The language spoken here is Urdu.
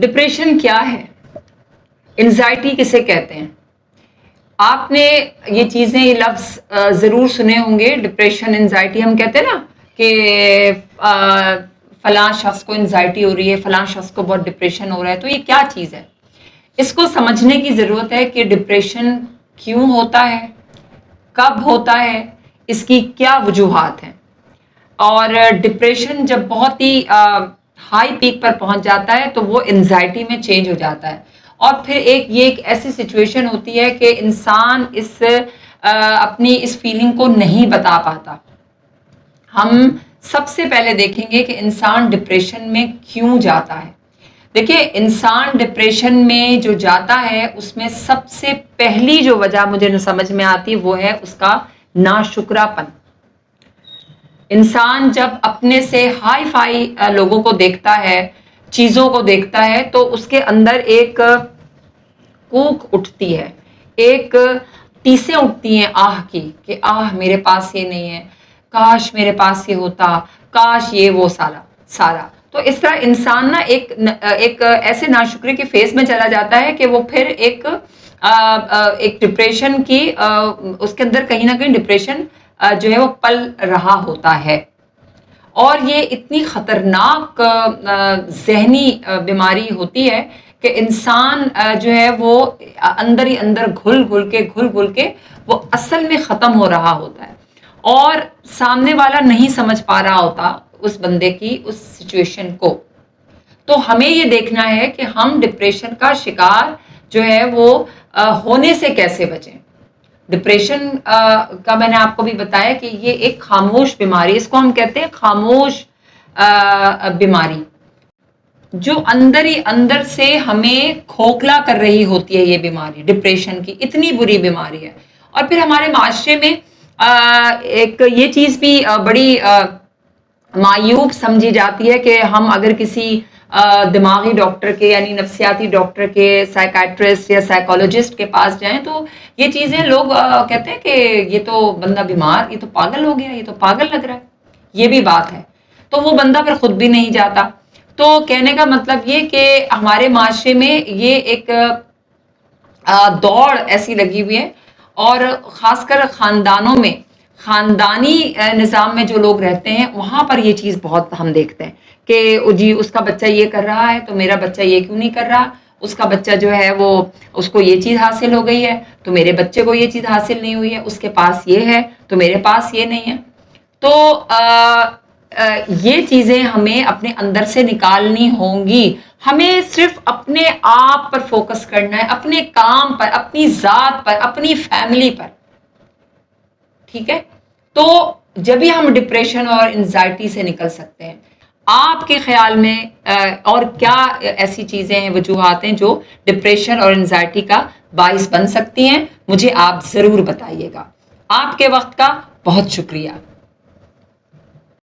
ڈپریشن کیا ہے؟ انزائٹی کسے کہتے ہیں؟ آپ نے یہ چیزیں، یہ لفظ ضرور سنے ہوں گے. ڈپریشن، انزائٹی، ہم کہتے ہیں نا کہ فلاں شخص کو انزائٹی ہو رہی ہے، فلاں شخص کو بہت ڈپریشن ہو رہا ہے. تو یہ کیا چیز ہے؟ اس کو سمجھنے کی ضرورت ہے کہ ڈپریشن کیوں ہوتا ہے، کب ہوتا ہے، اس کی کیا وجوہات ہیں. اور ڈپریشن جب بہت ہی ہائی پیک پر پہنچ جاتا ہے تو وہ انزائٹی میں چینج ہو جاتا ہے. اور پھر یہ ایک ایسی سچویشن ہوتی ہے کہ انسان اپنی اس فیلنگ کو نہیں بتا پاتا. ہم سب سے پہلے دیکھیں گے کہ انسان ڈپریشن میں کیوں جاتا ہے. دیکھیے، انسان ڈپریشن میں جو جاتا ہے اس میں سب سے پہلی جو وجہ مجھے سمجھ میں آتی وہ ہے اس کا ناشکرا پن. انسان جب اپنے سے ہائی فائی لوگوں کو دیکھتا ہے، چیزوں کو دیکھتا ہے، تو اس کے اندر ایک کوک اٹھتی ہے، ایک ٹیسیں اٹھتی ہیں آہ کی کہ آہ میرے پاس یہ نہیں ہے، کاش میرے پاس یہ ہوتا، کاش یہ وہ سارا. تو اس طرح انسان نا ایک ایسے ناشکری کے فیز میں چلا جاتا ہے کہ وہ پھر ایک ڈپریشن کی اس کے اندر کہیں نہ کہیں ڈپریشن جو ہے وہ پل رہا ہوتا ہے. اور یہ اتنی خطرناک ذہنی بیماری ہوتی ہے کہ انسان جو ہے وہ اندر ہی اندر گھل گھل کے وہ اصل میں ختم ہو رہا ہوتا ہے، اور سامنے والا نہیں سمجھ پا رہا ہوتا اس بندے کی اس سچویشن کو. تو ہمیں یہ دیکھنا ہے کہ ہم ڈپریشن کا شکار جو ہے وہ ہونے سے کیسے بچیں. ڈپریشن کا میں نے آپ کو بھی بتایا کہ یہ ایک خاموش بیماری، اس کو ہم کہتے ہیں خاموش بیماری، جو اندر ہی اندر سے ہمیں کھوکھلا کر رہی ہوتی ہے. یہ بیماری ڈپریشن کی اتنی بری بیماری ہے. اور پھر ہمارے معاشرے میں ایک یہ چیز بھی بڑی معیوب سمجھی جاتی ہے کہ ہم اگر کسی دماغی ڈاکٹر کے، یعنی نفسیاتی ڈاکٹر کے، سائیکیٹرسٹ یا سائیکولوجسٹ کے پاس جائیں تو یہ چیزیں لوگ کہتے ہیں کہ یہ تو بندہ بیمار، یہ تو پاگل ہو گیا، یہ تو پاگل لگ رہا ہے. یہ بھی بات ہے. تو وہ بندہ پھر خود بھی نہیں جاتا. تو کہنے کا مطلب یہ کہ ہمارے معاشرے میں یہ ایک دوڑ ایسی لگی ہوئی ہے، اور خاص کر خاندانوں میں، خاندانی نظام میں جو لوگ رہتے ہیں وہاں پر یہ چیز بہت ہم دیکھتے ہیں کہ جی اس کا بچہ یہ کر رہا ہے تو میرا بچہ یہ کیوں نہیں کر رہا، اس کا بچہ جو ہے وہ اس کو یہ چیز حاصل ہو گئی ہے تو میرے بچے کو یہ چیز حاصل نہیں ہوئی ہے، اس کے پاس یہ ہے تو میرے پاس یہ نہیں ہے. تو یہ چیزیں ہمیں اپنے اندر سے نکالنی ہوں گی. ہمیں صرف اپنے آپ پر فوکس کرنا ہے، اپنے کام پر، اپنی ذات پر، اپنی فیملی پر. ٹھیک ہے؟ تو جبھی ہم ڈپریشن اور انزائٹی سے نکل سکتے ہیں. آپ کے خیال میں اور کیا ایسی چیزیں ہیں، وجوہات ہیں جو ڈپریشن اور انزائٹی کا باعث بن سکتی ہیں؟ مجھے آپ ضرور بتائیے گا. آپ کے وقت کا بہت شکریہ.